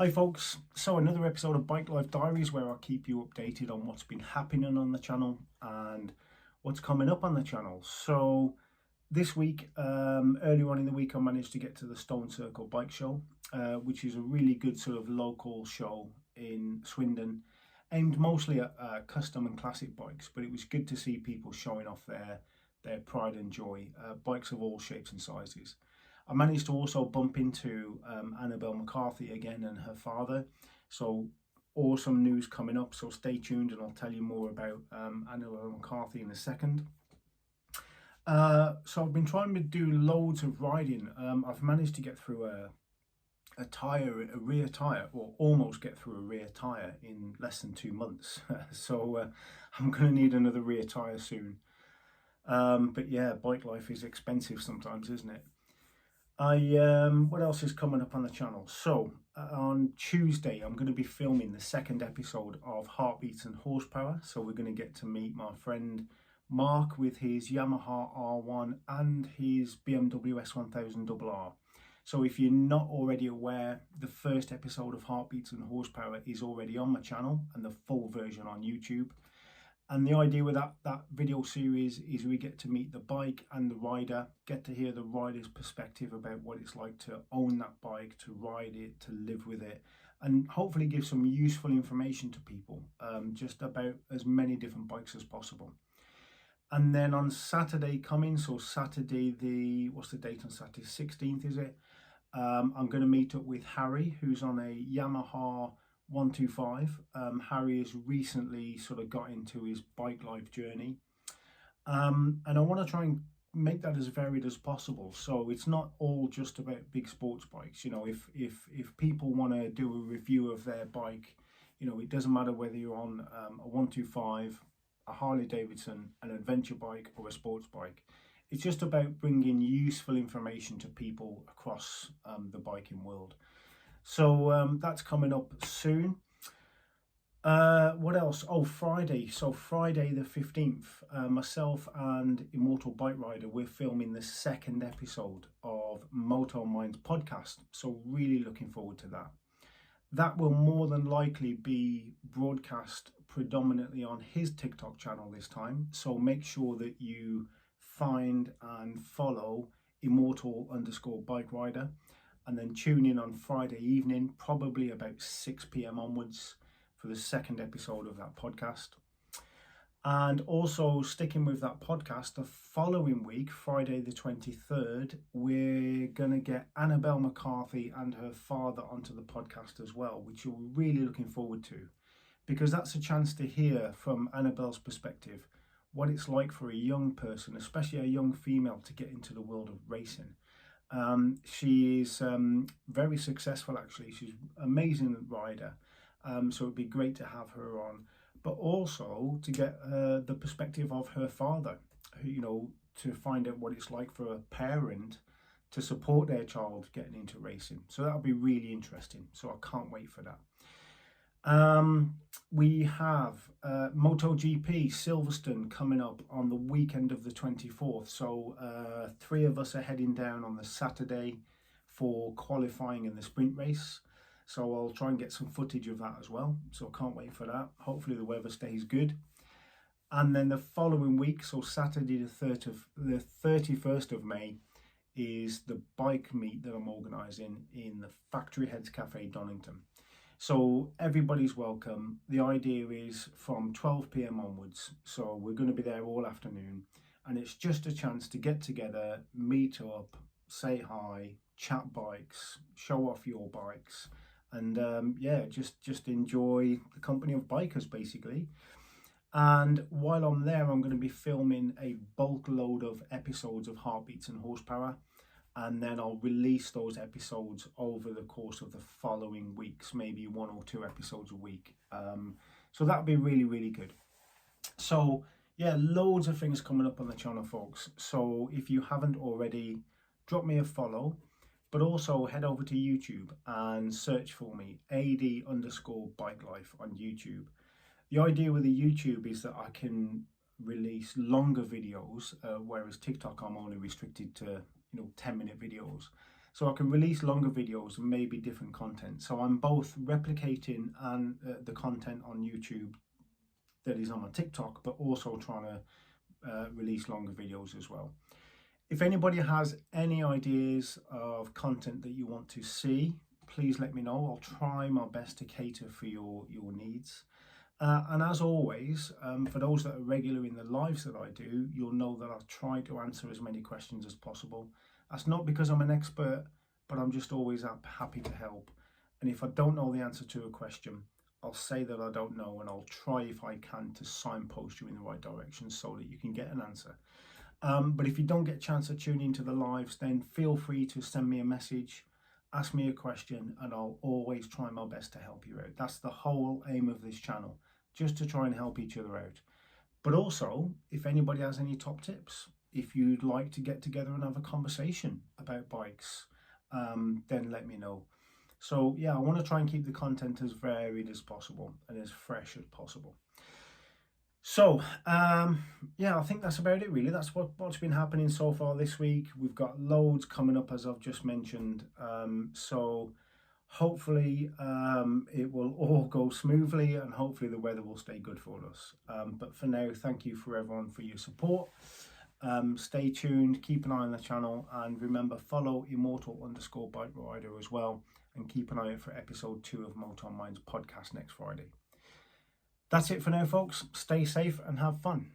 Hi folks, so another episode of Bikelife Diaries where I'll keep you updated on what's been happening on the channel and what's coming up on the channel. So this week, earlier on in the week, I managed to get to the Stone Circle Bike Show, which is a really good sort of local show in Swindon, aimed mostly at custom and classic bikes, but it was good to see people showing off their pride and joy, bikes of all shapes and sizes. I managed to also bump into Annabelle McCarthy again and her father. So awesome news coming up. So stay tuned and I'll tell you more about Annabelle McCarthy in a second. So I've been trying to do loads of riding. I've managed to get through a rear tyre, or almost get through a rear tyre in less than 2 months. So I'm going to need another rear tyre soon. But yeah, bike life is expensive sometimes, isn't it? What else is coming up on the channel? So on Tuesday I'm going to be filming the second episode of Heartbeats and Horsepower. So we're going to get to meet my friend Mark with his Yamaha R1 and his BMW S1000RR. So if you're not already aware, the first episode of Heartbeats and Horsepower is already on my channel and the full version on YouTube. And the idea with that video series is we get to meet the bike and the rider, get to hear the rider's perspective about what it's like to own that bike, to ride it, to live with it, and hopefully give some useful information to people, just about as many different bikes as possible. And then on Saturday coming, so Saturday, what's the date on Saturday? 16th, is it? I'm going to meet up with Harry, who's on a Yamaha 125. Harry has recently sort of got into his bike life journey, and I want to try and make that as varied as possible. So it's not all just about big sports bikes. You know, if people want to do a review of their bike, you know, it doesn't matter whether you're on a 125, a Harley Davidson, an adventure bike, or a sports bike. It's just about bringing useful information to people across the biking world. So that's coming up soon. What else? Oh, Friday. So Friday the 15th, myself and Immortal Bike Rider, we're filming the second episode of Moto Mind's podcast. So really looking forward to that. That will more than likely be broadcast predominantly on his TikTok channel this time. So make sure that you find and follow Immortal_Bike Rider. And then tune in on Friday evening, probably about 6 p.m. onwards, for the second episode of that podcast. And also sticking with that podcast, the following week, Friday the 23rd, we're going to get Annabelle McCarthy and her father onto the podcast as well, which we're really looking forward to, because that's a chance to hear from Annabelle's perspective what it's like for a young person, especially a young female, to get into the world of racing. She is very successful, actually. She's an amazing rider, so it'd be great to have her on, but also to get the perspective of her father, who, you know, to find out what it's like for a parent to support their child getting into racing. So that'll be really interesting, so I can't wait for that. We have MotoGP Silverstone coming up on the weekend of the 24th. So 3 of us are heading down on the Saturday for qualifying in the sprint race. So I'll try and get some footage of that as well. So I can't wait for that. Hopefully the weather stays good. And then the following week, so Saturday the 31st of May, is the bike meet that I'm organising in the Factory Heads Cafe, Donington. So everybody's welcome. The idea is from 12 p.m. onwards. So we're going to be there all afternoon. And it's just a chance to get together, meet up, say hi, chat bikes, show off your bikes. And yeah, just enjoy the company of bikers, basically. And while I'm there, I'm going to be filming a bulk load of episodes of Heartbeats and Horsepower. And then I'll release those episodes over the course of the following weeks, maybe 1 or 2 episodes a week. So that'll be really, really good. So yeah, loads of things coming up on the channel, folks. So if you haven't already, drop me a follow, but also head over to YouTube and search for me, AD_Bikelife on YouTube. The idea with the YouTube is that I can release longer videos, whereas TikTok I'm only restricted to 10-minute videos. so I can release longer videos and maybe different content. So I'm both replicating and the content on YouTube that is on my TikTok, but also trying to release longer videos as well. If anybody has any ideas of content that you want to see, please let me know. I'll try my best to cater for your needs. And as always, for those that are regular in the lives that I do, you'll know that I'll try to answer as many questions as possible. That's not because I'm an expert, but I'm just always happy to help. And if I don't know the answer to a question, I'll say that I don't know, and I'll try if I can to signpost you in the right direction so that you can get an answer. But if you don't get a chance to tune into the lives, then feel free to send me a message, ask me a question, and I'll always try my best to help you out. That's the whole aim of this channel, just to try and help each other out. But also, if anybody has any top tips, if you'd like to get together and have a conversation about bikes, then let me know. So yeah, I want to try and keep the content as varied as possible and as fresh as possible. So yeah, I think that's about it really. That's what's been happening so far this week. We've got loads coming up, as I've just mentioned. So hopefully it will all go smoothly, and hopefully the weather will stay good for us. But for now, thank you for everyone for your support. Stay tuned, keep an eye on the channel, and remember, follow immortal_bike rider as well, and keep an eye out for episode 2 of Motor Minds podcast next Friday. That's it for now, folks. Stay safe and have fun.